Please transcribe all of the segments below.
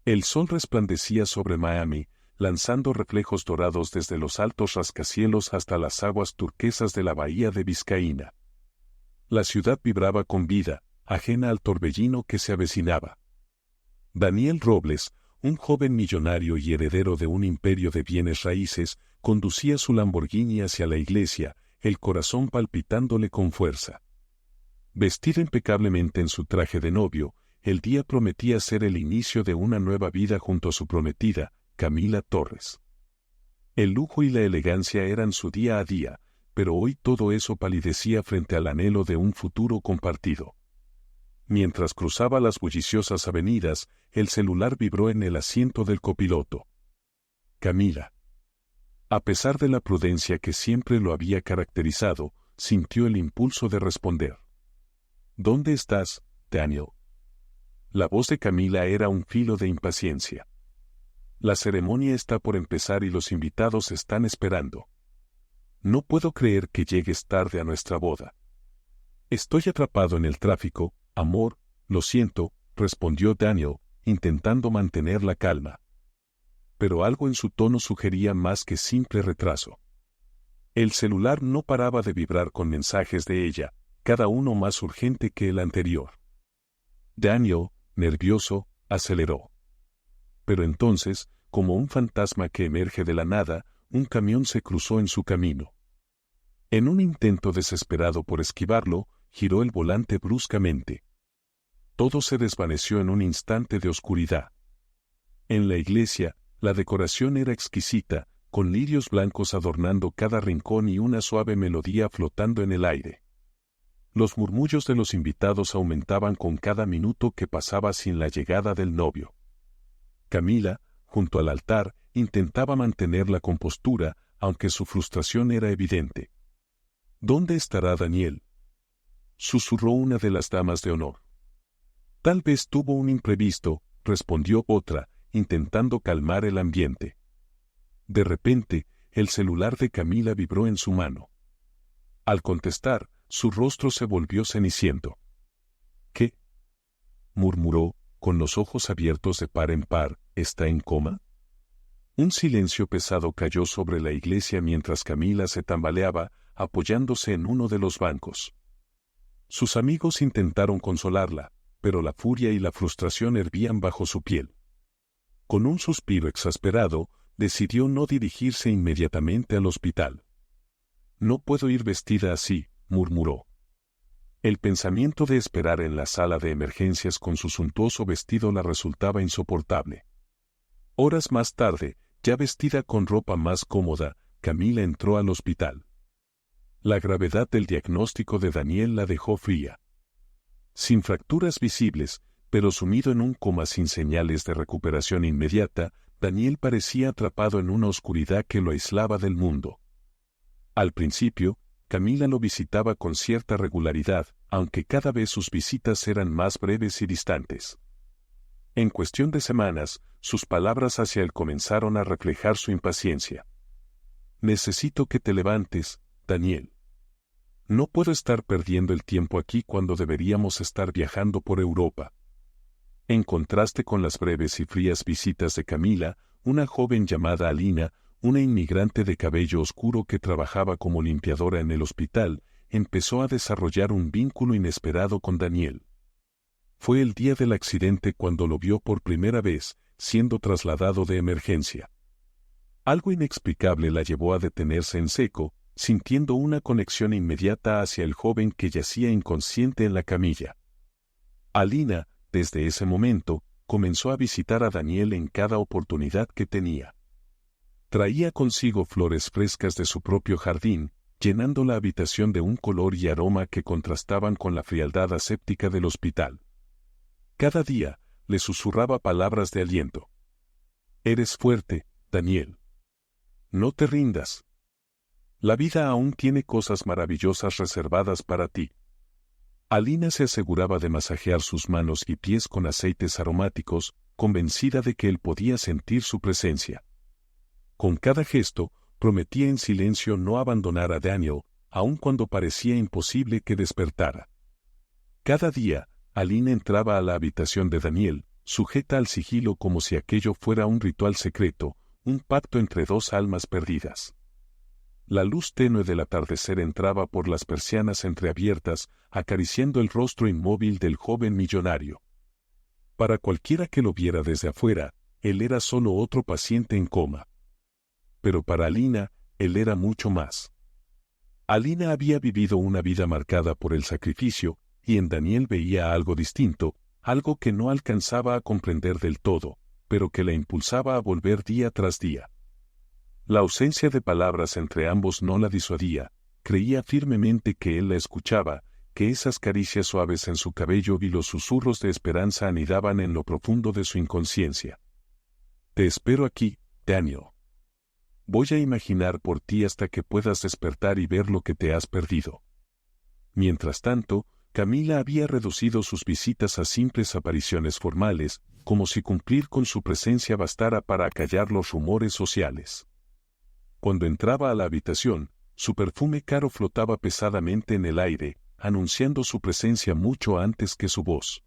El sol resplandecía sobre Miami, lanzando reflejos dorados desde los altos rascacielos hasta las aguas turquesas de la bahía de Vizcaína. La ciudad vibraba con vida, ajena al torbellino que se avecinaba. Daniel Robles, un joven millonario y heredero de un imperio de bienes raíces, conducía su Lamborghini hacia la iglesia, el corazón palpitándole con fuerza. Vestido impecablemente en su traje de novio, el día prometía ser el inicio de una nueva vida junto a su prometida, Camila Torres. El lujo y la elegancia eran su día a día, pero hoy todo eso palidecía frente al anhelo de un futuro compartido. Mientras cruzaba las bulliciosas avenidas, el celular vibró en el asiento del copiloto. Camila. A pesar de la prudencia que siempre lo había caracterizado, sintió el impulso de responder. ¿Dónde estás, Daniel? La voz de Camila era un filo de impaciencia. La ceremonia está por empezar y los invitados están esperando. No puedo creer que llegues tarde a nuestra boda. Estoy atrapado en el tráfico, amor, lo siento, respondió Daniel, intentando mantener la calma. Pero algo en su tono sugería más que simple retraso. El celular no paraba de vibrar con mensajes de ella, cada uno más urgente que el anterior. Daniel, nervioso, aceleró. Pero entonces, como un fantasma que emerge de la nada, un camión se cruzó en su camino. En un intento desesperado por esquivarlo, giró el volante bruscamente. Todo se desvaneció en un instante de oscuridad. En la iglesia, la decoración era exquisita, con lirios blancos adornando cada rincón y una suave melodía flotando en el aire. Los murmullos de los invitados aumentaban con cada minuto que pasaba sin la llegada del novio. Camila, junto al altar, intentaba mantener la compostura, aunque su frustración era evidente. ¿Dónde estará Daniel?, susurró una de las damas de honor. Tal vez tuvo un imprevisto, respondió otra, intentando calmar el ambiente. De repente, el celular de Camila vibró en su mano. Al contestar, su rostro se volvió ceniciento. ¿Qué?, murmuró, con los ojos abiertos de par en par, ¿está en coma? Un silencio pesado cayó sobre la iglesia mientras Camila se tambaleaba, apoyándose en uno de los bancos. Sus amigos intentaron consolarla, pero la furia y la frustración hervían bajo su piel. Con un suspiro exasperado, decidió no dirigirse inmediatamente al hospital. No puedo ir vestida así, murmuró. El pensamiento de esperar en la sala de emergencias con su suntuoso vestido la resultaba insoportable. Horas más tarde, ya vestida con ropa más cómoda, Camila entró al hospital. La gravedad del diagnóstico de Daniel la dejó fría. Sin fracturas visibles, pero sumido en un coma sin señales de recuperación inmediata, Daniel parecía atrapado en una oscuridad que lo aislaba del mundo. Al principio, Camila lo visitaba con cierta regularidad, aunque cada vez sus visitas eran más breves y distantes. En cuestión de semanas, sus palabras hacia él comenzaron a reflejar su impaciencia. Necesito que te levantes, Daniel. No puedo estar perdiendo el tiempo aquí cuando deberíamos estar viajando por Europa. En contraste con las breves y frías visitas de Camila, una joven llamada Alina, una inmigrante de cabello oscuro que trabajaba como limpiadora en el hospital, empezó a desarrollar un vínculo inesperado con Daniel. Fue el día del accidente cuando lo vio por primera vez, siendo trasladado de emergencia. Algo inexplicable la llevó a detenerse en seco, sintiendo una conexión inmediata hacia el joven que yacía inconsciente en la camilla. Alina, desde ese momento, comenzó a visitar a Daniel en cada oportunidad que tenía. Traía consigo flores frescas de su propio jardín, llenando la habitación de un color y aroma que contrastaban con la frialdad aséptica del hospital. Cada día, le susurraba palabras de aliento. Eres fuerte, Daniel. No te rindas. La vida aún tiene cosas maravillosas reservadas para ti. Alina se aseguraba de masajear sus manos y pies con aceites aromáticos, convencida de que él podía sentir su presencia. Con cada gesto, prometía en silencio no abandonar a Daniel, aun cuando parecía imposible que despertara. Cada día, Alina entraba a la habitación de Daniel, sujeta al sigilo como si aquello fuera un ritual secreto, un pacto entre dos almas perdidas. La luz tenue del atardecer entraba por las persianas entreabiertas, acariciando el rostro inmóvil del joven millonario. Para cualquiera que lo viera desde afuera, él era solo otro paciente en coma. Pero para Alina, él era mucho más. Alina había vivido una vida marcada por el sacrificio, y en Daniel veía algo distinto, algo que no alcanzaba a comprender del todo, pero que la impulsaba a volver día tras día. La ausencia de palabras entre ambos no la disuadía, creía firmemente que él la escuchaba, que esas caricias suaves en su cabello y los susurros de esperanza anidaban en lo profundo de su inconsciencia. Te espero aquí, Daniel. Voy a imaginar por ti hasta que puedas despertar y ver lo que te has perdido. Mientras tanto, Camila había reducido sus visitas a simples apariciones formales, como si cumplir con su presencia bastara para acallar los rumores sociales. Cuando entraba a la habitación, su perfume caro flotaba pesadamente en el aire, anunciando su presencia mucho antes que su voz.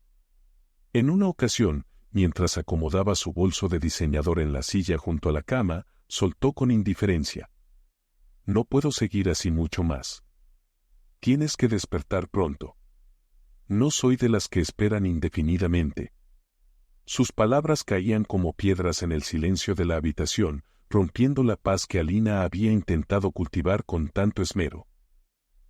En una ocasión, mientras acomodaba su bolso de diseñador en la silla junto a la cama, soltó con indiferencia: No puedo seguir así mucho más. Tienes que despertar pronto. No soy de las que esperan indefinidamente. Sus palabras caían como piedras en el silencio de la habitación, rompiendo la paz que Alina había intentado cultivar con tanto esmero.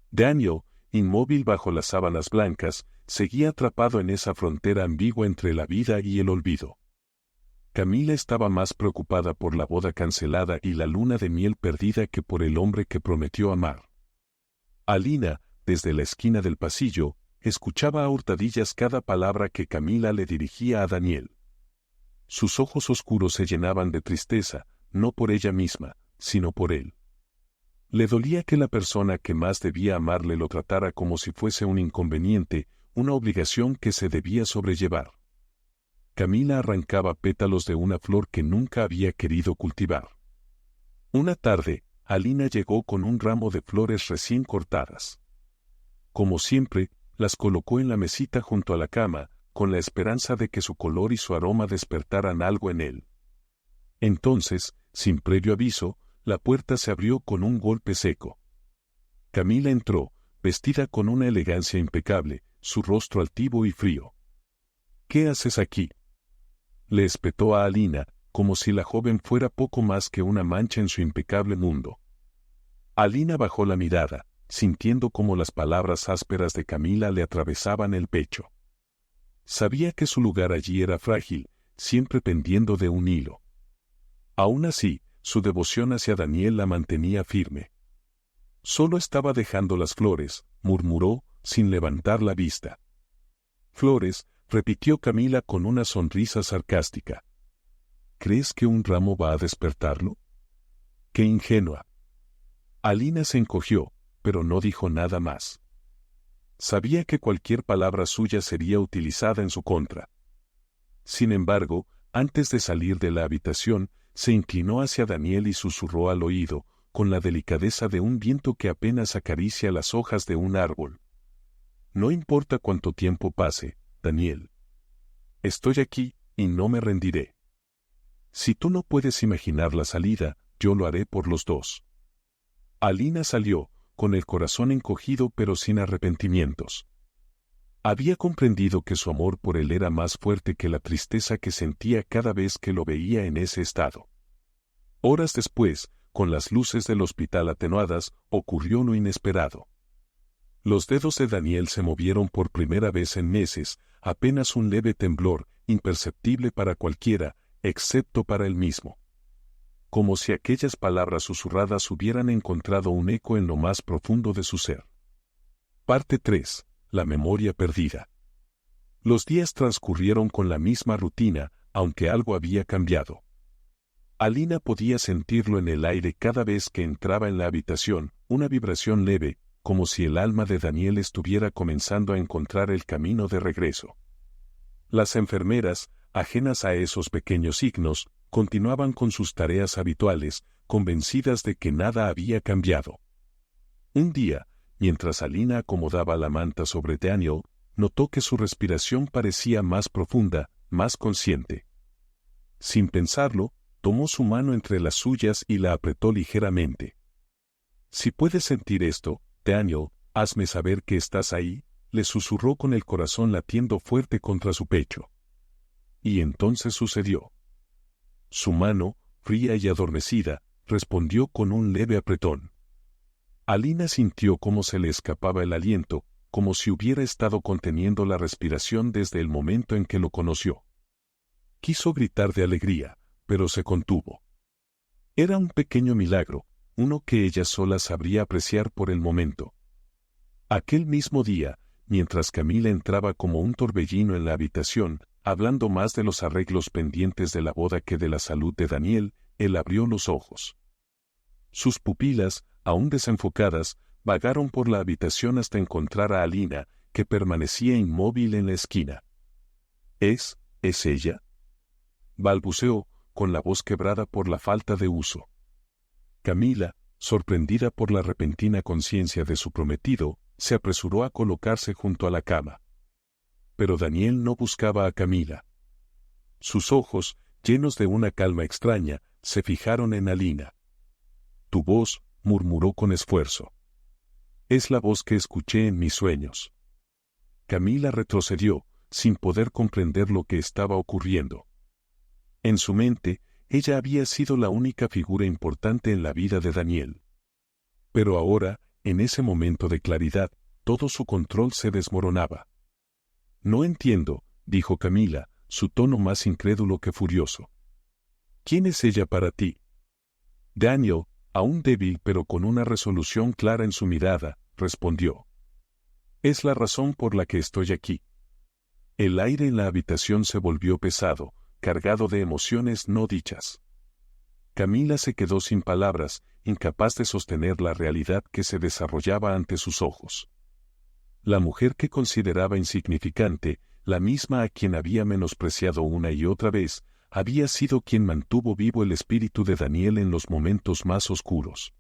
Daniel, inmóvil bajo las sábanas blancas, seguía atrapado en esa frontera ambigua entre la vida y el olvido. Camila estaba más preocupada por la boda cancelada y la luna de miel perdida que por el hombre que prometió amar. Alina, desde la esquina del pasillo, escuchaba a hurtadillas cada palabra que Camila le dirigía a Daniel. Sus ojos oscuros se llenaban de tristeza, no por ella misma, sino por él. Le dolía que la persona que más debía amarle lo tratara como si fuese un inconveniente, una obligación que se debía sobrellevar. Camila arrancaba pétalos de una flor que nunca había querido cultivar. Una tarde, Alina llegó con un ramo de flores recién cortadas. Como siempre, las colocó en la mesita junto a la cama, con la esperanza de que su color y su aroma despertaran algo en él. Entonces, sin previo aviso, la puerta se abrió con un golpe seco. Camila entró, vestida con una elegancia impecable, su rostro altivo y frío. ¿Qué haces aquí?, le espetó a Alina, como si la joven fuera poco más que una mancha en su impecable mundo. Alina bajó la mirada, sintiendo cómo las palabras ásperas de Camila le atravesaban el pecho. Sabía que su lugar allí era frágil, siempre pendiendo de un hilo. Aún así, su devoción hacia Daniel la mantenía firme. Solo estaba dejando las flores, murmuró, sin levantar la vista. Flores, repitió Camila con una sonrisa sarcástica. ¿Crees que un ramo va a despertarlo? ¡Qué ingenua! Alina se encogió, pero no dijo nada más. Sabía que cualquier palabra suya sería utilizada en su contra. Sin embargo, antes de salir de la habitación, se inclinó hacia Daniel y susurró al oído, con la delicadeza de un viento que apenas acaricia las hojas de un árbol. No importa cuánto tiempo pase, Daniel. Estoy aquí, y no me rendiré. Si tú no puedes imaginar la salida, yo lo haré por los dos. Alina salió, con el corazón encogido pero sin arrepentimientos. Había comprendido que su amor por él era más fuerte que la tristeza que sentía cada vez que lo veía en ese estado. Horas después, con las luces del hospital atenuadas, ocurrió lo inesperado. Los dedos de Daniel se movieron por primera vez en meses, apenas un leve temblor, imperceptible para cualquiera, excepto para él mismo. Como si aquellas palabras susurradas hubieran encontrado un eco en lo más profundo de su ser. Parte 3. La memoria perdida. Los días transcurrieron con la misma rutina, aunque algo había cambiado. Alina podía sentirlo en el aire cada vez que entraba en la habitación, una vibración leve, como si el alma de Daniel estuviera comenzando a encontrar el camino de regreso. Las enfermeras, ajenas a esos pequeños signos, continuaban con sus tareas habituales, convencidas de que nada había cambiado. Un día, mientras Alina acomodaba la manta sobre Daniel, notó que su respiración parecía más profunda, más consciente. Sin pensarlo, tomó su mano entre las suyas y la apretó ligeramente. «Si puedes sentir esto, Daniel, hazme saber que estás ahí», le susurró con el corazón latiendo fuerte contra su pecho. Y entonces sucedió. Su mano, fría y adormecida, respondió con un leve apretón. Alina sintió cómo se le escapaba el aliento, como si hubiera estado conteniendo la respiración desde el momento en que lo conoció. Quiso gritar de alegría, pero se contuvo. Era un pequeño milagro, uno que ella sola sabría apreciar por el momento. Aquel mismo día, mientras Camila entraba como un torbellino en la habitación, hablando más de los arreglos pendientes de la boda que de la salud de Daniel, él abrió los ojos. Sus pupilas, aún desenfocadas, vagaron por la habitación hasta encontrar a Alina, que permanecía inmóvil en la esquina. ¿Es ella?», balbuceó, con la voz quebrada por la falta de uso. Camila, sorprendida por la repentina conciencia de su prometido, se apresuró a colocarse junto a la cama. Pero Daniel no buscaba a Camila. Sus ojos, llenos de una calma extraña, se fijaron en Alina. «Tu voz», murmuró con esfuerzo. «Es la voz que escuché en mis sueños». Camila retrocedió, sin poder comprender lo que estaba ocurriendo. En su mente, ella había sido la única figura importante en la vida de Daniel. Pero ahora, en ese momento de claridad, todo su control se desmoronaba. «No entiendo», dijo Camila, su tono más incrédulo que furioso. «¿Quién es ella para ti?». Daniel, aún débil pero con una resolución clara en su mirada, respondió. «Es la razón por la que estoy aquí». El aire en la habitación se volvió pesado, cargado de emociones no dichas. Camila se quedó sin palabras, incapaz de sostener la realidad que se desarrollaba ante sus ojos. La mujer que consideraba insignificante, la misma a quien había menospreciado una y otra vez, había sido quien mantuvo vivo el espíritu de Daniel en los momentos más oscuros.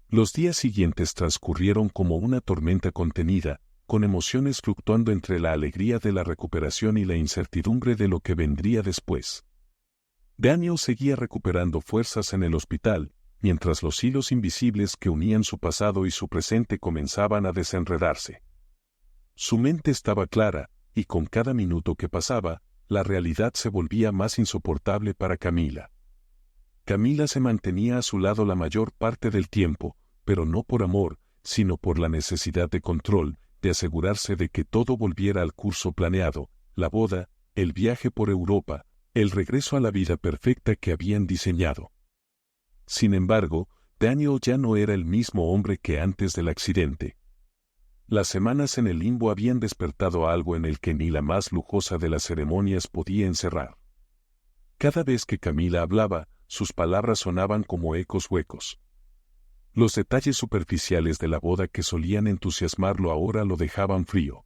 Los días siguientes transcurrieron como una tormenta contenida, con emociones fluctuando entre la alegría de la recuperación y la incertidumbre de lo que vendría después. Daniel seguía recuperando fuerzas en el hospital, mientras los hilos invisibles que unían su pasado y su presente comenzaban a desenredarse. Su mente estaba clara, y con cada minuto que pasaba, la realidad se volvía más insoportable para Camila. Camila se mantenía a su lado la mayor parte del tiempo, pero no por amor, sino por la necesidad de control, de asegurarse de que todo volviera al curso planeado, la boda, el viaje por Europa, el regreso a la vida perfecta que habían diseñado. Sin embargo, Daniel ya no era el mismo hombre que antes del accidente. Las semanas en el limbo habían despertado algo en el que ni la más lujosa de las ceremonias podía encerrar. Cada vez que Camila hablaba, sus palabras sonaban como ecos huecos. Los detalles superficiales de la boda que solían entusiasmarlo ahora lo dejaban frío.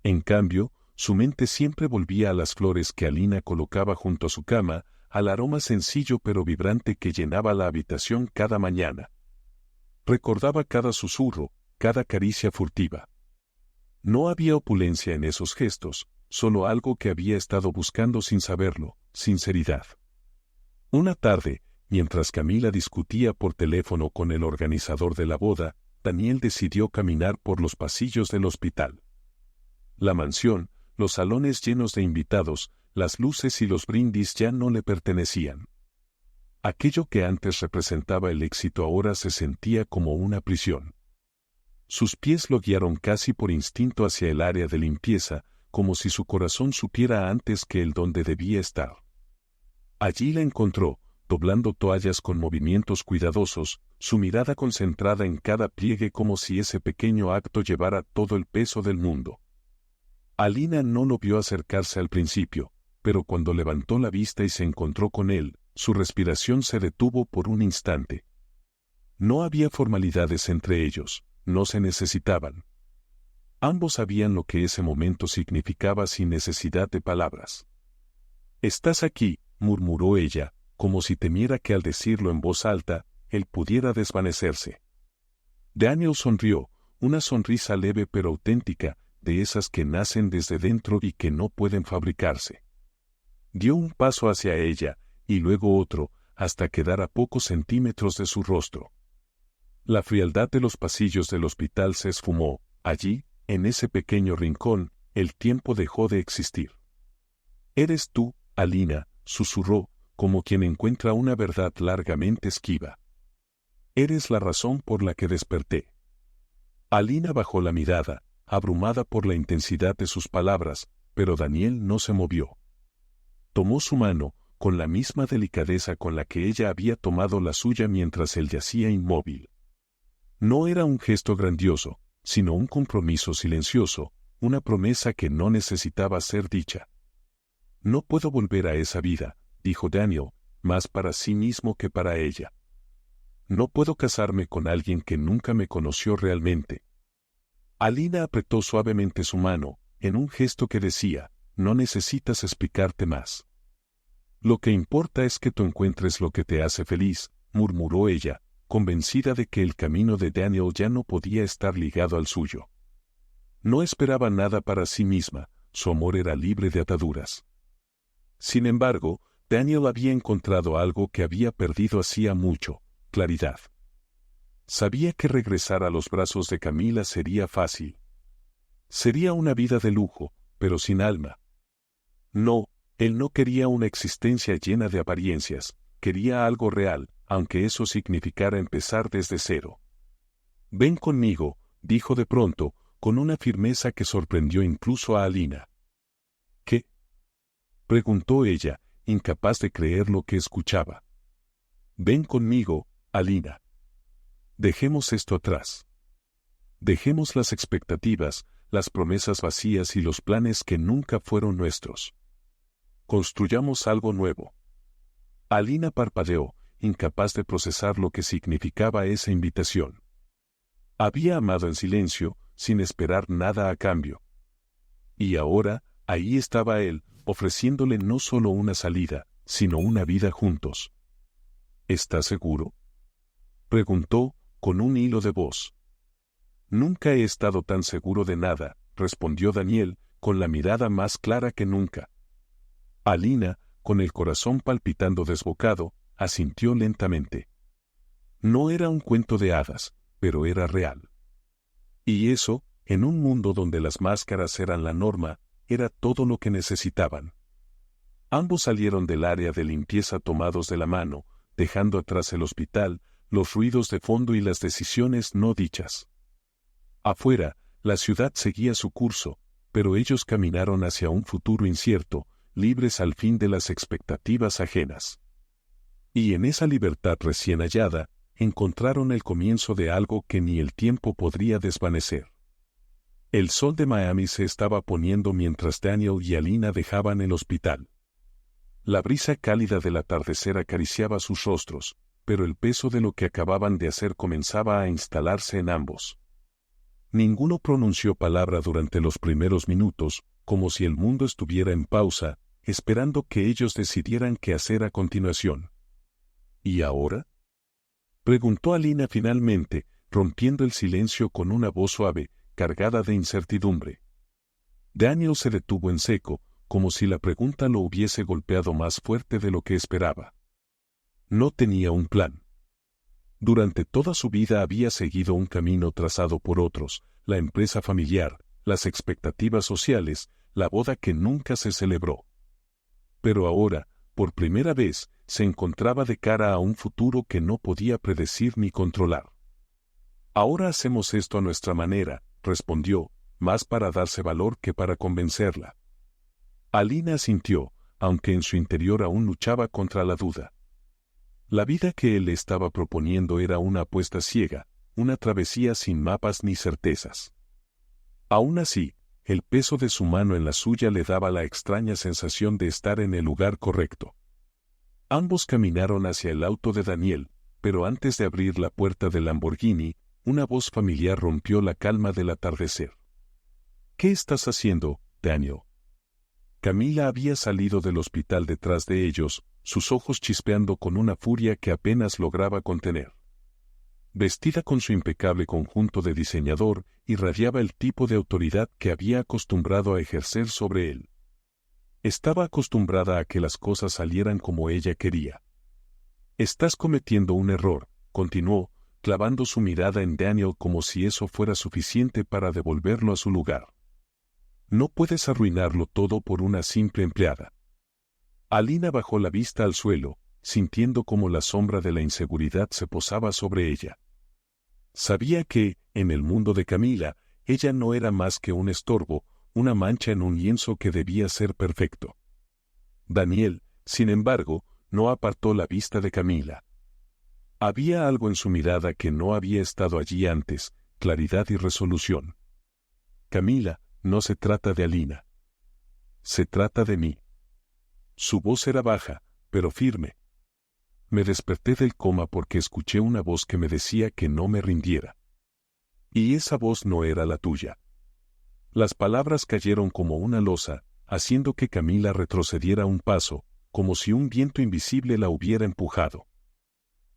En cambio, su mente siempre volvía a las flores que Alina colocaba junto a su cama, al aroma sencillo pero vibrante que llenaba la habitación cada mañana. Recordaba cada susurro, cada caricia furtiva. No había opulencia en esos gestos, solo algo que había estado buscando sin saberlo, sinceridad. Una tarde, mientras Camila discutía por teléfono con el organizador de la boda, Daniel decidió caminar por los pasillos del hospital. La mansión, los salones llenos de invitados, las luces y los brindis ya no le pertenecían. Aquello que antes representaba el éxito ahora se sentía como una prisión. Sus pies lo guiaron casi por instinto hacia el área de limpieza, como si su corazón supiera antes que él dónde debía estar. Allí la encontró, doblando toallas con movimientos cuidadosos, su mirada concentrada en cada pliegue como si ese pequeño acto llevara todo el peso del mundo. Alina no lo vio acercarse al principio, pero cuando levantó la vista y se encontró con él, su respiración se detuvo por un instante. No había formalidades entre ellos, no se necesitaban. Ambos sabían lo que ese momento significaba sin necesidad de palabras. «Estás aquí», murmuró ella, como si temiera que al decirlo en voz alta, él pudiera desvanecerse. Daniel sonrió, una sonrisa leve pero auténtica, de esas que nacen desde dentro y que no pueden fabricarse. Dio un paso hacia ella, y luego otro, hasta quedar a pocos centímetros de su rostro. La frialdad de los pasillos del hospital se esfumó. Allí, en ese pequeño rincón, el tiempo dejó de existir. «Eres tú, Alina», susurró, como quien encuentra una verdad largamente esquiva. «Eres la razón por la que desperté». Alina bajó la mirada, abrumada por la intensidad de sus palabras, pero Daniel no se movió. Tomó su mano, con la misma delicadeza con la que ella había tomado la suya mientras él yacía inmóvil. No era un gesto grandioso, sino un compromiso silencioso, una promesa que no necesitaba ser dicha. «No puedo volver a esa vida», dijo Daniel, más para sí mismo que para ella. «No puedo casarme con alguien que nunca me conoció realmente». Alina apretó suavemente su mano, en un gesto que decía, «No necesitas explicarte más. Lo que importa es que tú encuentres lo que te hace feliz», murmuró ella, convencida de que el camino de Daniel ya no podía estar ligado al suyo. No esperaba nada para sí misma, su amor era libre de ataduras. Sin embargo, Daniel había encontrado algo que había perdido hacía mucho: claridad. Sabía que regresar a los brazos de Camila sería fácil. Sería una vida de lujo, pero sin alma. No, él no quería una existencia llena de apariencias, quería algo real, aunque eso significara empezar desde cero. «Ven conmigo», dijo de pronto, con una firmeza que sorprendió incluso a Alina. «¿Qué?», preguntó ella, incapaz de creer lo que escuchaba. «Ven conmigo, Alina. Dejemos esto atrás. Dejemos las expectativas, las promesas vacías y los planes que nunca fueron nuestros. Construyamos algo nuevo». Alina parpadeó, incapaz de procesar lo que significaba esa invitación. Había amado en silencio, sin esperar nada a cambio. Y ahora, ahí estaba él, ofreciéndole no solo una salida, sino una vida juntos. «¿Estás seguro?», preguntó, con un hilo de voz. «Nunca he estado tan seguro de nada», respondió Daniel, con la mirada más clara que nunca. Alina, con el corazón palpitando desbocado, asintió lentamente. No era un cuento de hadas, pero era real. Y eso, en un mundo donde las máscaras eran la norma, era todo lo que necesitaban. Ambos salieron del área de limpieza tomados de la mano, dejando atrás el hospital, los ruidos de fondo y las decisiones no dichas. Afuera, la ciudad seguía su curso, pero ellos caminaron hacia un futuro incierto, libres al fin de las expectativas ajenas. Y en esa libertad recién hallada, encontraron el comienzo de algo que ni el tiempo podría desvanecer. El sol de Miami se estaba poniendo mientras Daniel y Alina dejaban el hospital. La brisa cálida del atardecer acariciaba sus rostros, pero el peso de lo que acababan de hacer comenzaba a instalarse en ambos. Ninguno pronunció palabra durante los primeros minutos, como si el mundo estuviera en pausa, esperando que ellos decidieran qué hacer a continuación. ¿Y ahora?, preguntó Alina finalmente, rompiendo el silencio con una voz suave, cargada de incertidumbre. Daniel se detuvo en seco, como si la pregunta lo hubiese golpeado más fuerte de lo que esperaba. No tenía un plan. Durante toda su vida había seguido un camino trazado por otros, la empresa familiar, las expectativas sociales, la boda que nunca se celebró. Pero ahora, por primera vez, se encontraba de cara a un futuro que no podía predecir ni controlar. «Ahora hacemos esto a nuestra manera», respondió, más para darse valor que para convencerla. Alina asintió, aunque en su interior aún luchaba contra la duda. La vida que él le estaba proponiendo era una apuesta ciega, una travesía sin mapas ni certezas. Aún así, el peso de su mano en la suya le daba la extraña sensación de estar en el lugar correcto. Ambos caminaron hacia el auto de Daniel, pero antes de abrir la puerta del Lamborghini, una voz familiar rompió la calma del atardecer. «¿Qué estás haciendo, Daniel?». Camila había salido del hospital detrás de ellos, sus ojos chispeando con una furia que apenas lograba contener. Vestida con su impecable conjunto de diseñador, irradiaba el tipo de autoridad que había acostumbrado a ejercer sobre él. Estaba acostumbrada a que las cosas salieran como ella quería. Estás cometiendo un error, continuó, clavando su mirada en Daniel como si eso fuera suficiente para devolverlo a su lugar. No puedes arruinarlo todo por una simple empleada. Alina bajó la vista al suelo, sintiendo como la sombra de la inseguridad se posaba sobre ella. Sabía que, en el mundo de Camila, ella no era más que un estorbo, una mancha en un lienzo que debía ser perfecto. Daniel, sin embargo, no apartó la vista de Camila. Había algo en su mirada que no había estado allí antes, claridad y resolución. Camila, no se trata de Alina. Se trata de mí. Su voz era baja, pero firme. Me desperté del coma porque escuché una voz que me decía que no me rindiera. Y esa voz no era la tuya. Las palabras cayeron como una losa, haciendo que Camila retrocediera un paso, como si un viento invisible la hubiera empujado.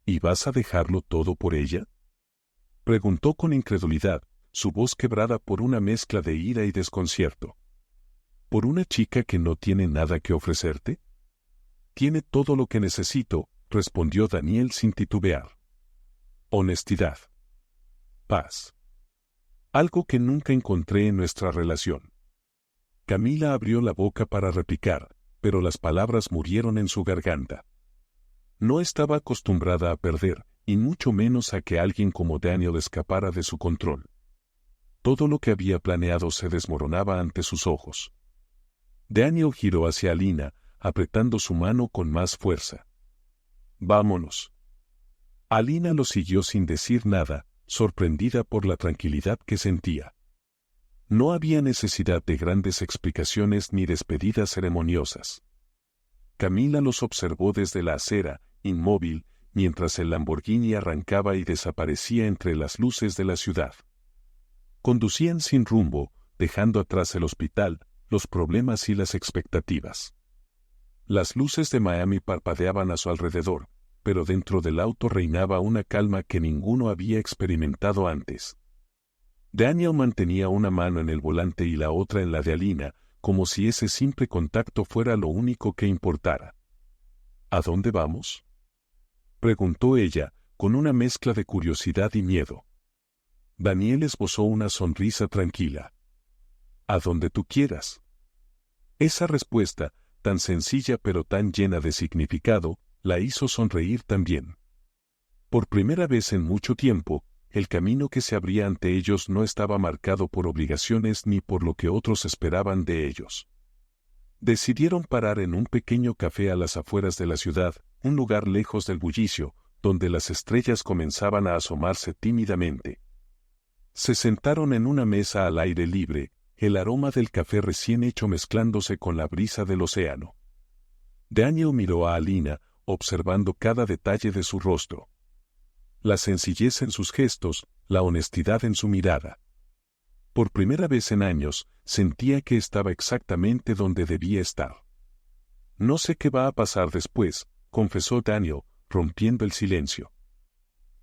¿Y vas a dejarlo todo por ella?, preguntó con incredulidad, su voz quebrada por una mezcla de ira y desconcierto. ¿Por una chica que no tiene nada que ofrecerte? Tiene todo lo que necesito, respondió Daniel sin titubear. Honestidad. Paz. Algo que nunca encontré en nuestra relación. Camila abrió la boca para replicar, pero las palabras murieron en su garganta. No estaba acostumbrada a perder, y mucho menos a que alguien como Daniel escapara de su control. Todo lo que había planeado se desmoronaba ante sus ojos. Daniel giró hacia Alina, apretando su mano con más fuerza. «Vámonos». Alina lo siguió sin decir nada, sorprendida por la tranquilidad que sentía. No había necesidad de grandes explicaciones ni despedidas ceremoniosas. Camila los observó desde la acera, inmóvil, mientras el Lamborghini arrancaba y desaparecía entre las luces de la ciudad. Conducían sin rumbo, dejando atrás el hospital, los problemas y las expectativas. Las luces de Miami parpadeaban a su alrededor, pero dentro del auto reinaba una calma que ninguno había experimentado antes. Daniel mantenía una mano en el volante y la otra en la de Alina, como si ese simple contacto fuera lo único que importara. ¿A dónde vamos?, preguntó ella, con una mezcla de curiosidad y miedo. Daniel esbozó una sonrisa tranquila. «A donde tú quieras». Esa respuesta, tan sencilla pero tan llena de significado, la hizo sonreír también. Por primera vez en mucho tiempo, el camino que se abría ante ellos no estaba marcado por obligaciones ni por lo que otros esperaban de ellos. Decidieron parar en un pequeño café a las afueras de la ciudad, un lugar lejos del bullicio, donde las estrellas comenzaban a asomarse tímidamente. Se sentaron en una mesa al aire libre, el aroma del café recién hecho mezclándose con la brisa del océano. Daniel miró a Alina, observando cada detalle de su rostro. La sencillez en sus gestos, la honestidad en su mirada. Por primera vez en años, sentía que estaba exactamente donde debía estar. «No sé qué va a pasar después», confesó Daniel, rompiendo el silencio.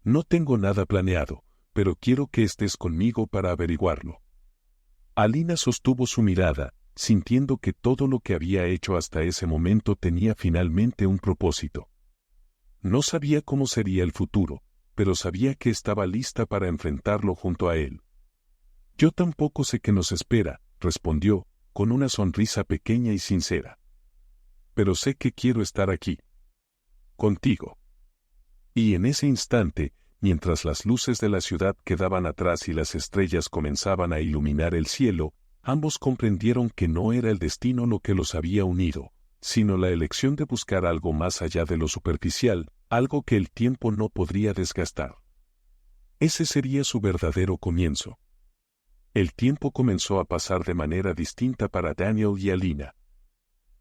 «No tengo nada planeado, pero quiero que estés conmigo para averiguarlo». Alina sostuvo su mirada, sintiendo que todo lo que había hecho hasta ese momento tenía finalmente un propósito. No sabía cómo sería el futuro, pero sabía que estaba lista para enfrentarlo junto a él. «Yo tampoco sé qué nos espera», respondió, con una sonrisa pequeña y sincera. «Pero sé que quiero estar aquí. Contigo». Y en ese instante, mientras las luces de la ciudad quedaban atrás y las estrellas comenzaban a iluminar el cielo, ambos comprendieron que no era el destino lo que los había unido, sino la elección de buscar algo más allá de lo superficial, algo que el tiempo no podría desgastar. Ese sería su verdadero comienzo. El tiempo comenzó a pasar de manera distinta para Daniel y Alina.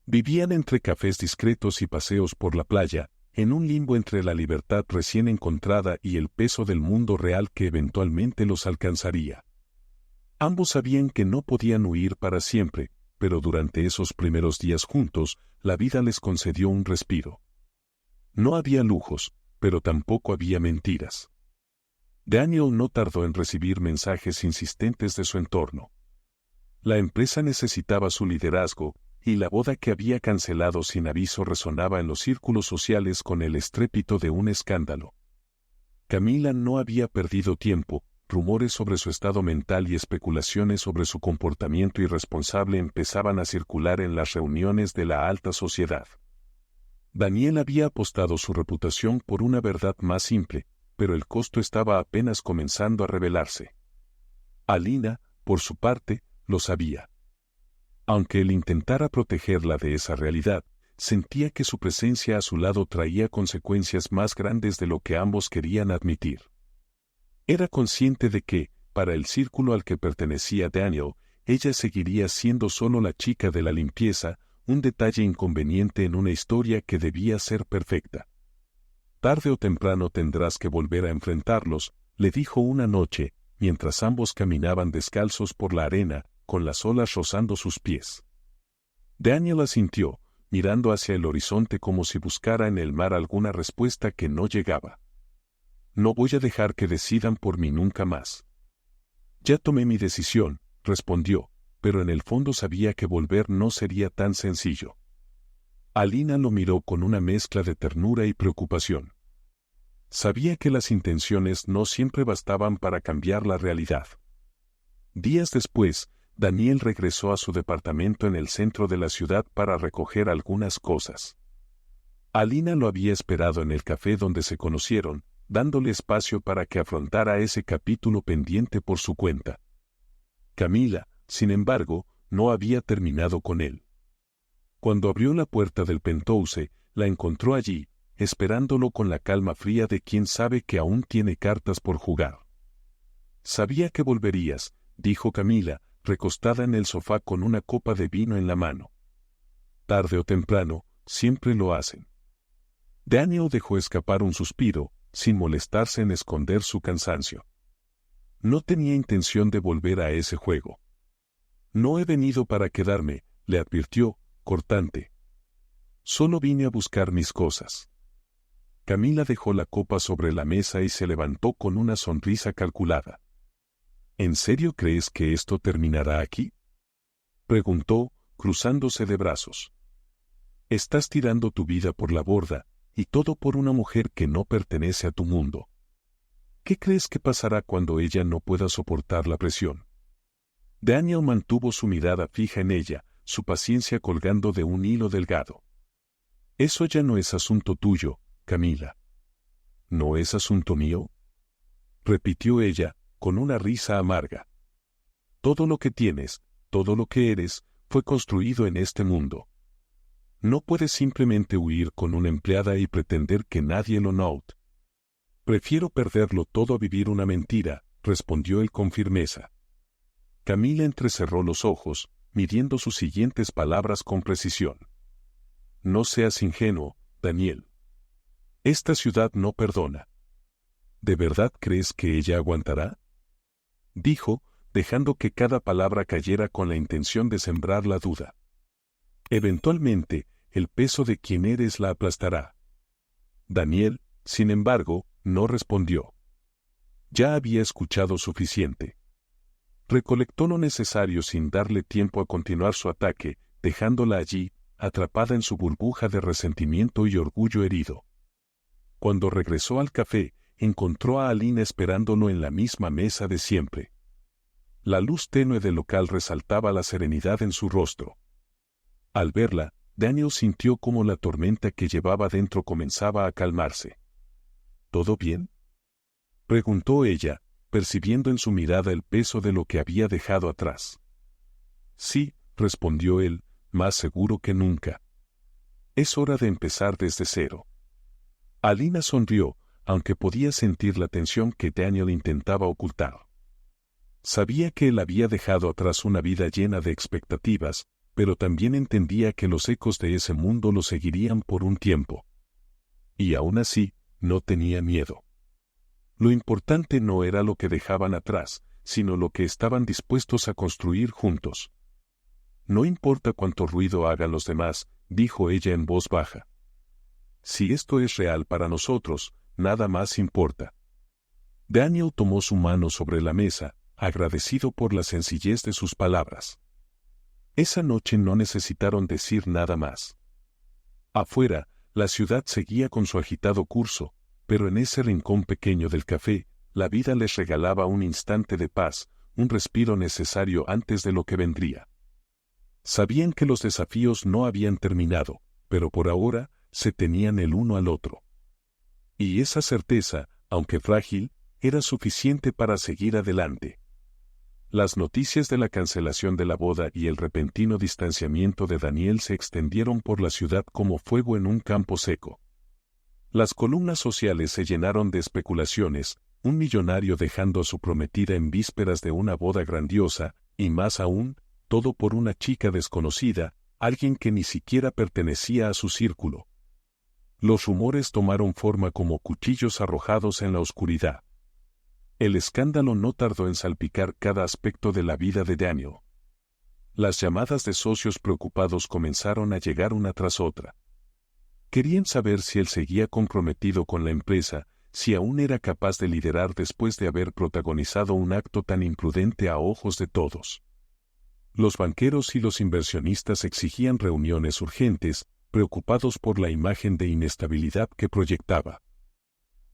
Vivían entre cafés discretos y paseos por la playa, en un limbo entre la libertad recién encontrada y el peso del mundo real que eventualmente los alcanzaría. Ambos sabían que no podían huir para siempre, pero durante esos primeros días juntos, la vida les concedió un respiro. No había lujos, pero tampoco había mentiras. Daniel no tardó en recibir mensajes insistentes de su entorno. La empresa necesitaba su liderazgo, y la boda que había cancelado sin aviso resonaba en los círculos sociales con el estrépito de un escándalo. Camila no había perdido tiempo. Rumores sobre su estado mental y especulaciones sobre su comportamiento irresponsable empezaban a circular en las reuniones de la alta sociedad. Daniel había apostado su reputación por una verdad más simple, pero el costo estaba apenas comenzando a revelarse. Alina, por su parte, lo sabía. Aunque él intentara protegerla de esa realidad, sentía que su presencia a su lado traía consecuencias más grandes de lo que ambos querían admitir. Era consciente de que, para el círculo al que pertenecía Daniel, ella seguiría siendo solo la chica de la limpieza, un detalle inconveniente en una historia que debía ser perfecta. Tarde o temprano tendrás que volver a enfrentarlos, le dijo una noche, mientras ambos caminaban descalzos por la arena, con las olas rozando sus pies. Daniel asintió, mirando hacia el horizonte como si buscara en el mar alguna respuesta que no llegaba. No voy a dejar que decidan por mí nunca más. Ya tomé mi decisión, respondió, pero en el fondo sabía que volver no sería tan sencillo. Alina lo miró con una mezcla de ternura y preocupación. Sabía que las intenciones no siempre bastaban para cambiar la realidad. Días después, Daniel regresó a su departamento en el centro de la ciudad para recoger algunas cosas. Alina lo había esperado en el café donde se conocieron, dándole espacio para que afrontara ese capítulo pendiente por su cuenta. Camila, sin embargo, no había terminado con él. Cuando abrió la puerta del penthouse, la encontró allí, esperándolo con la calma fría de quien sabe que aún tiene cartas por jugar. Sabía que volverías, dijo Camila, recostada en el sofá con una copa de vino en la mano. Tarde o temprano, siempre lo hacen. Daniel dejó escapar un suspiro, sin molestarse en esconder su cansancio. No tenía intención de volver a ese juego. No he venido para quedarme, le advirtió, cortante. Solo vine a buscar mis cosas. Camila dejó la copa sobre la mesa y se levantó con una sonrisa calculada. ¿En serio crees que esto terminará aquí?, preguntó, cruzándose de brazos. Estás tirando tu vida por la borda, y todo por una mujer que no pertenece a tu mundo. ¿Qué crees que pasará cuando ella no pueda soportar la presión? Daniel mantuvo su mirada fija en ella, su paciencia colgando de un hilo delgado. Eso ya no es asunto tuyo, Camila. ¿No es asunto mío?, repitió ella, con una risa amarga. Todo lo que tienes, todo lo que eres, fue construido en este mundo. No puedes simplemente huir con una empleada y pretender que nadie lo note. Prefiero perderlo todo a vivir una mentira, respondió él con firmeza. Camila entrecerró los ojos, midiendo sus siguientes palabras con precisión. No seas ingenuo, Daniel. Esta ciudad no perdona. ¿De verdad crees que ella aguantará?, dijo, dejando que cada palabra cayera con la intención de sembrar la duda. Eventualmente, el peso de quien eres la aplastará. Daniel, sin embargo, no respondió. Ya había escuchado suficiente. Recolectó lo necesario sin darle tiempo a continuar su ataque, dejándola allí, atrapada en su burbuja de resentimiento y orgullo herido. Cuando regresó al café, encontró a Alina esperándolo en la misma mesa de siempre. La luz tenue del local resaltaba la serenidad en su rostro. Al verla, Daniel sintió como la tormenta que llevaba dentro comenzaba a calmarse. ¿Todo bien?, preguntó ella, percibiendo en su mirada el peso de lo que había dejado atrás. Sí, respondió él, más seguro que nunca. Es hora de empezar desde cero. Alina sonrió, aunque podía sentir la tensión que Daniel intentaba ocultar. Sabía que él había dejado atrás una vida llena de expectativas, pero también entendía que los ecos de ese mundo lo seguirían por un tiempo. Y aún así, no tenía miedo. Lo importante no era lo que dejaban atrás, sino lo que estaban dispuestos a construir juntos. No importa cuánto ruido hagan los demás, dijo ella en voz baja. Si esto es real para nosotros, nada más importa. Daniel tomó su mano sobre la mesa, agradecido por la sencillez de sus palabras. Esa noche no necesitaron decir nada más. Afuera, la ciudad seguía con su agitado curso, pero en ese rincón pequeño del café, la vida les regalaba un instante de paz, un respiro necesario antes de lo que vendría. Sabían que los desafíos no habían terminado, pero por ahora, se tenían el uno al otro. Y esa certeza, aunque frágil, era suficiente para seguir adelante. Las noticias de la cancelación de la boda y el repentino distanciamiento de Daniel se extendieron por la ciudad como fuego en un campo seco. Las columnas sociales se llenaron de especulaciones, un millonario dejando a su prometida en vísperas de una boda grandiosa, y más aún, todo por una chica desconocida, alguien que ni siquiera pertenecía a su círculo. Los rumores tomaron forma como cuchillos arrojados en la oscuridad. El escándalo no tardó en salpicar cada aspecto de la vida de Daniel. Las llamadas de socios preocupados comenzaron a llegar una tras otra. Querían saber si él seguía comprometido con la empresa, si aún era capaz de liderar después de haber protagonizado un acto tan imprudente a ojos de todos. Los banqueros y los inversionistas exigían reuniones urgentes, preocupados por la imagen de inestabilidad que proyectaba.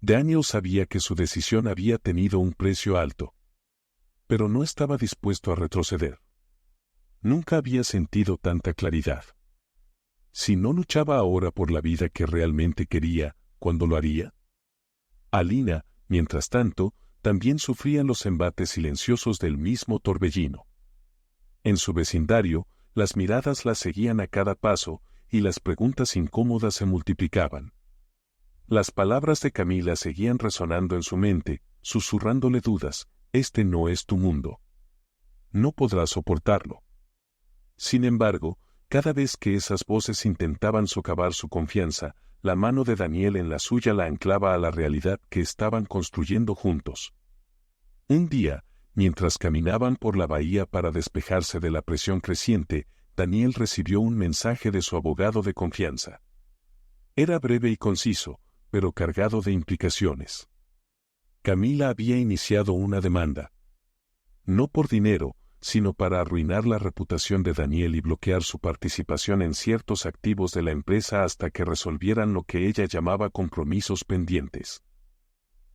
Daniel sabía que su decisión había tenido un precio alto. Pero no estaba dispuesto a retroceder. Nunca había sentido tanta claridad. Si no luchaba ahora por la vida que realmente quería, ¿cuándo lo haría? Alina, mientras tanto, también sufría los embates silenciosos del mismo torbellino. En su vecindario, las miradas la seguían a cada paso, y las preguntas incómodas se multiplicaban. Las palabras de Camila seguían resonando en su mente, susurrándole dudas: este no es tu mundo. No podrás soportarlo. Sin embargo, cada vez que esas voces intentaban socavar su confianza, la mano de Daniel en la suya la anclaba a la realidad que estaban construyendo juntos. Un día, mientras caminaban por la bahía para despejarse de la presión creciente, Daniel recibió un mensaje de su abogado de confianza. Era breve y conciso, pero cargado de implicaciones. Camila había iniciado una demanda. No por dinero, sino para arruinar la reputación de Daniel y bloquear su participación en ciertos activos de la empresa hasta que resolvieran lo que ella llamaba compromisos pendientes.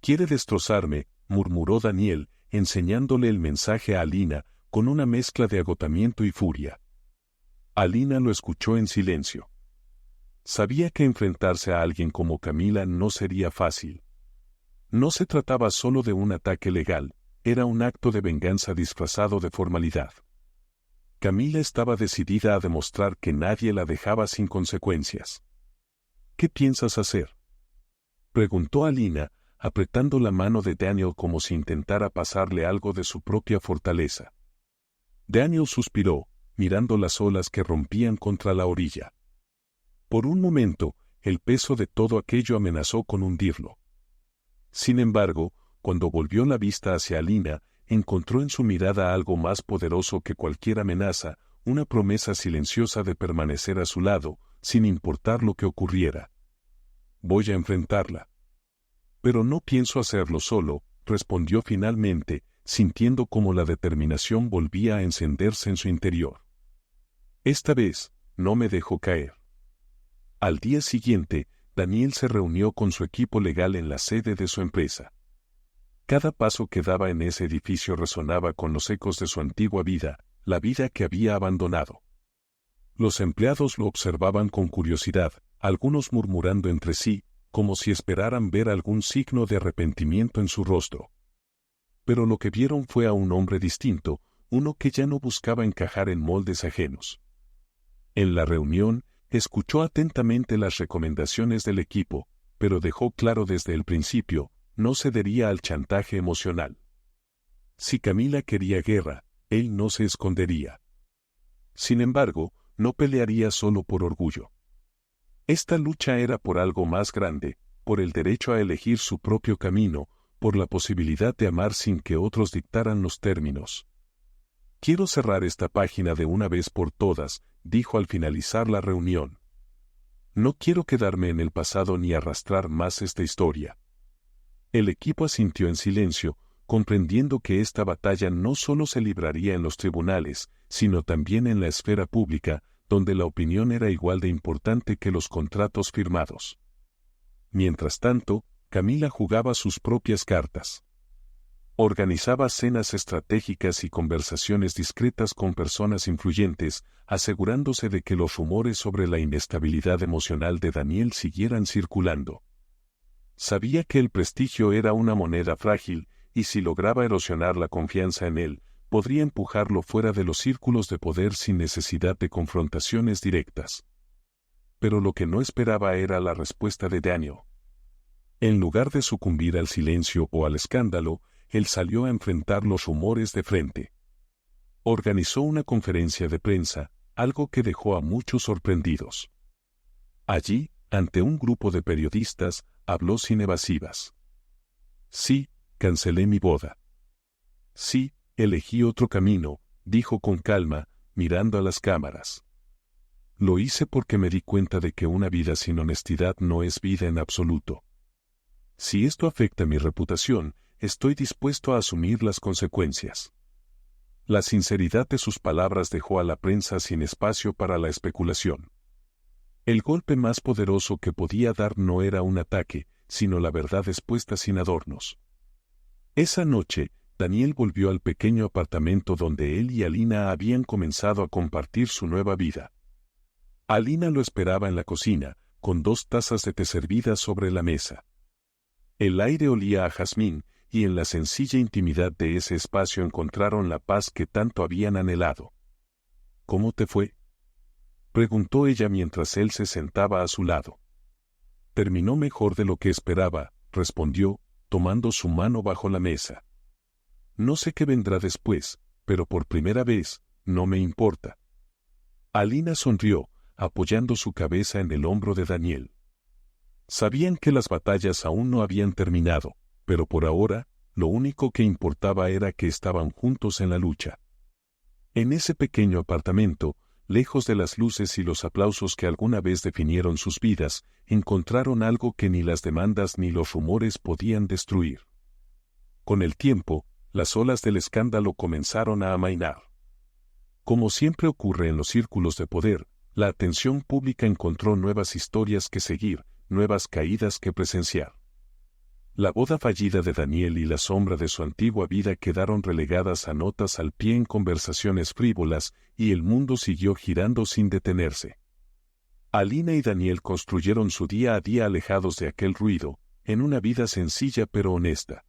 «Quiere destrozarme», murmuró Daniel, enseñándole el mensaje a Alina, con una mezcla de agotamiento y furia. Alina lo escuchó en silencio. Sabía que enfrentarse a alguien como Camila no sería fácil. No se trataba solo de un ataque legal, era un acto de venganza disfrazado de formalidad. Camila estaba decidida a demostrar que nadie la dejaba sin consecuencias. «¿Qué piensas hacer?», preguntó Alina, apretando la mano de Daniel como si intentara pasarle algo de su propia fortaleza. Daniel suspiró, mirando las olas que rompían contra la orilla. Por un momento, el peso de todo aquello amenazó con hundirlo. Sin embargo, cuando volvió la vista hacia Alina, encontró en su mirada algo más poderoso que cualquier amenaza, una promesa silenciosa de permanecer a su lado, sin importar lo que ocurriera. «Voy a enfrentarla». «Pero no pienso hacerlo solo», respondió finalmente, sintiendo cómo la determinación volvía a encenderse en su interior. «Esta vez, no me dejo caer». Al día siguiente, Daniel se reunió con su equipo legal en la sede de su empresa. Cada paso que daba en ese edificio resonaba con los ecos de su antigua vida, la vida que había abandonado. Los empleados lo observaban con curiosidad, algunos murmurando entre sí, como si esperaran ver algún signo de arrepentimiento en su rostro. Pero lo que vieron fue a un hombre distinto, uno que ya no buscaba encajar en moldes ajenos. En la reunión, escuchó atentamente las recomendaciones del equipo, pero dejó claro desde el principio: no cedería al chantaje emocional. Si Camila quería guerra, él no se escondería. Sin embargo, no pelearía solo por orgullo. Esta lucha era por algo más grande, por el derecho a elegir su propio camino, por la posibilidad de amar sin que otros dictaran los términos. «Quiero cerrar esta página de una vez por todas», dijo al finalizar la reunión. «No quiero quedarme en el pasado ni arrastrar más esta historia». El equipo asintió en silencio, comprendiendo que esta batalla no solo se libraría en los tribunales, sino también en la esfera pública, donde la opinión era igual de importante que los contratos firmados. Mientras tanto, Camila jugaba sus propias cartas. Organizaba cenas estratégicas y conversaciones discretas con personas influyentes, asegurándose de que los rumores sobre la inestabilidad emocional de Daniel siguieran circulando. Sabía que el prestigio era una moneda frágil, y si lograba erosionar la confianza en él, podría empujarlo fuera de los círculos de poder sin necesidad de confrontaciones directas. Pero lo que no esperaba era la respuesta de Daniel. En lugar de sucumbir al silencio o al escándalo, él salió a enfrentar los rumores de frente. Organizó una conferencia de prensa, algo que dejó a muchos sorprendidos. Allí, ante un grupo de periodistas, habló sin evasivas. Sí, cancelé mi boda. Sí, elegí otro camino, dijo con calma, mirando a las cámaras. Lo hice porque me di cuenta de que una vida sin honestidad no es vida en absoluto. Si esto afecta mi reputación, estoy dispuesto a asumir las consecuencias. La sinceridad de sus palabras dejó a la prensa sin espacio para la especulación. El golpe más poderoso que podía dar no era un ataque, sino la verdad expuesta sin adornos. Esa noche, Daniel volvió al pequeño apartamento donde él y Alina habían comenzado a compartir su nueva vida. Alina lo esperaba en la cocina, con 2 tazas de té servidas sobre la mesa. El aire olía a jazmín, y en la sencilla intimidad de ese espacio encontraron la paz que tanto habían anhelado. ¿Cómo te fue?, preguntó ella mientras él se sentaba a su lado. Terminó mejor de lo que esperaba, respondió, tomando su mano bajo la mesa. No sé qué vendrá después, pero por primera vez, no me importa. Alina sonrió, apoyando su cabeza en el hombro de Daniel. Sabían que las batallas aún no habían terminado, pero por ahora, lo único que importaba era que estaban juntos en la lucha. En ese pequeño apartamento, lejos de las luces y los aplausos que alguna vez definieron sus vidas, encontraron algo que ni las demandas ni los rumores podían destruir. Con el tiempo, las olas del escándalo comenzaron a amainar. Como siempre ocurre en los círculos de poder, la atención pública encontró nuevas historias que seguir, nuevas caídas que presenciar. La boda fallida de Daniel y la sombra de su antigua vida quedaron relegadas a notas al pie en conversaciones frívolas, y el mundo siguió girando sin detenerse. Alina y Daniel construyeron su día a día alejados de aquel ruido, en una vida sencilla pero honesta.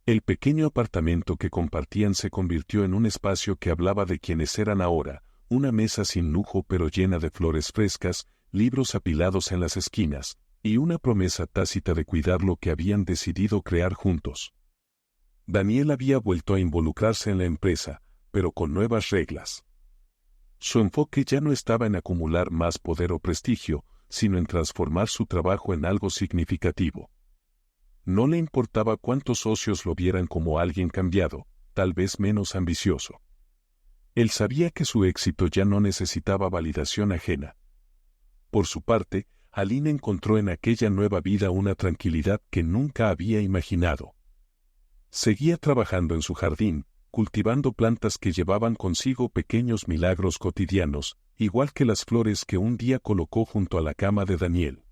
El pequeño apartamento que compartían se convirtió en un espacio que hablaba de quienes eran ahora, una mesa sin lujo pero llena de flores frescas, libros apilados en las esquinas, y una promesa tácita de cuidar lo que habían decidido crear juntos. Daniel había vuelto a involucrarse en la empresa, pero con nuevas reglas. Su enfoque ya no estaba en acumular más poder o prestigio, sino en transformar su trabajo en algo significativo. No le importaba cuántos socios lo vieran como alguien cambiado, tal vez menos ambicioso. Él sabía que su éxito ya no necesitaba validación ajena. Por su parte, Alina encontró en aquella nueva vida una tranquilidad que nunca había imaginado. Seguía trabajando en su jardín, cultivando plantas que llevaban consigo pequeños milagros cotidianos, igual que las flores que un día colocó junto a la cama de Daniel.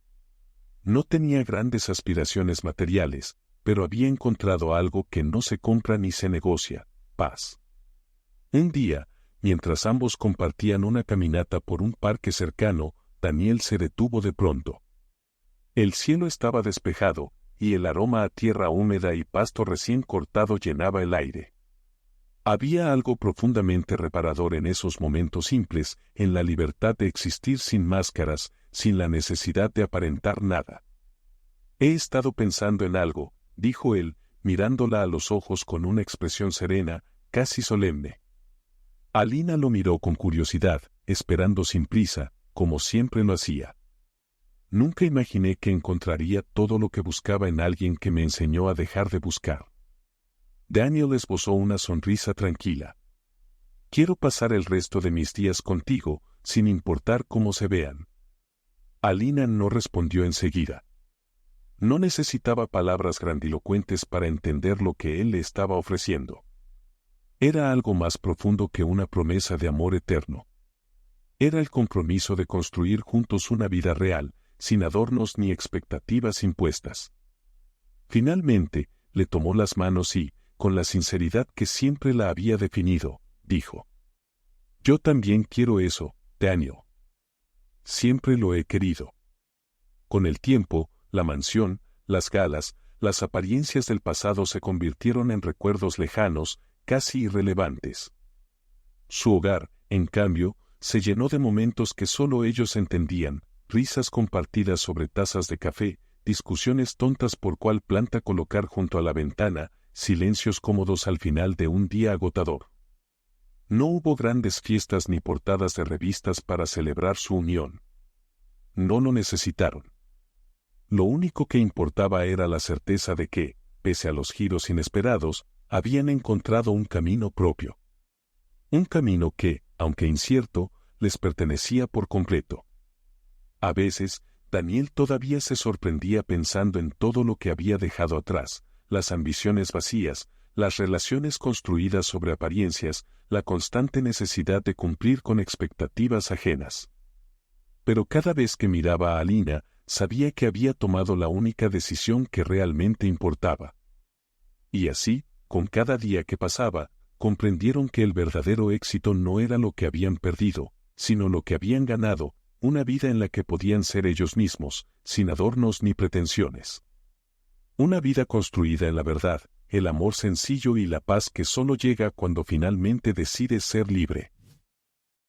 No tenía grandes aspiraciones materiales, pero había encontrado algo que no se compra ni se negocia: paz. Un día, mientras ambos compartían una caminata por un parque cercano, Daniel se detuvo de pronto. El cielo estaba despejado, y el aroma a tierra húmeda y pasto recién cortado llenaba el aire. Había algo profundamente reparador en esos momentos simples, en la libertad de existir sin máscaras, sin la necesidad de aparentar nada. He estado pensando en algo, dijo él, mirándola a los ojos con una expresión serena, casi solemne. Alina lo miró con curiosidad, esperando sin prisa, como siempre lo hacía. Nunca imaginé que encontraría todo lo que buscaba en alguien que me enseñó a dejar de buscar. Daniel esbozó una sonrisa tranquila. Quiero pasar el resto de mis días contigo, sin importar cómo se vean. Alina no respondió enseguida. No necesitaba palabras grandilocuentes para entender lo que él le estaba ofreciendo. Era algo más profundo que una promesa de amor eterno. Era el compromiso de construir juntos una vida real, sin adornos ni expectativas impuestas. Finalmente, le tomó las manos y, con la sinceridad que siempre la había definido, dijo: «Yo también quiero eso, Daniel. Siempre lo he querido». Con el tiempo, la mansión, las galas, las apariencias del pasado se convirtieron en recuerdos lejanos, casi irrelevantes. Su hogar, en cambio, se llenó de momentos que solo ellos entendían, risas compartidas sobre tazas de café, discusiones tontas por cuál planta colocar junto a la ventana, silencios cómodos al final de un día agotador. No hubo grandes fiestas ni portadas de revistas para celebrar su unión. No lo necesitaron. Lo único que importaba era la certeza de que, pese a los giros inesperados, habían encontrado un camino propio. Un camino que, aunque incierto, les pertenecía por completo. A veces, Daniel todavía se sorprendía pensando en todo lo que había dejado atrás, las ambiciones vacías, las relaciones construidas sobre apariencias, la constante necesidad de cumplir con expectativas ajenas. Pero cada vez que miraba a Alina, sabía que había tomado la única decisión que realmente importaba. Y así, con cada día que pasaba, comprendieron que el verdadero éxito no era lo que habían perdido, sino lo que habían ganado, una vida en la que podían ser ellos mismos, sin adornos ni pretensiones. Una vida construida en la verdad, el amor sencillo y la paz que solo llega cuando finalmente decides ser libre.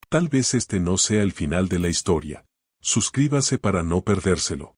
Tal vez este no sea el final de la historia. Suscríbase para no perdérselo.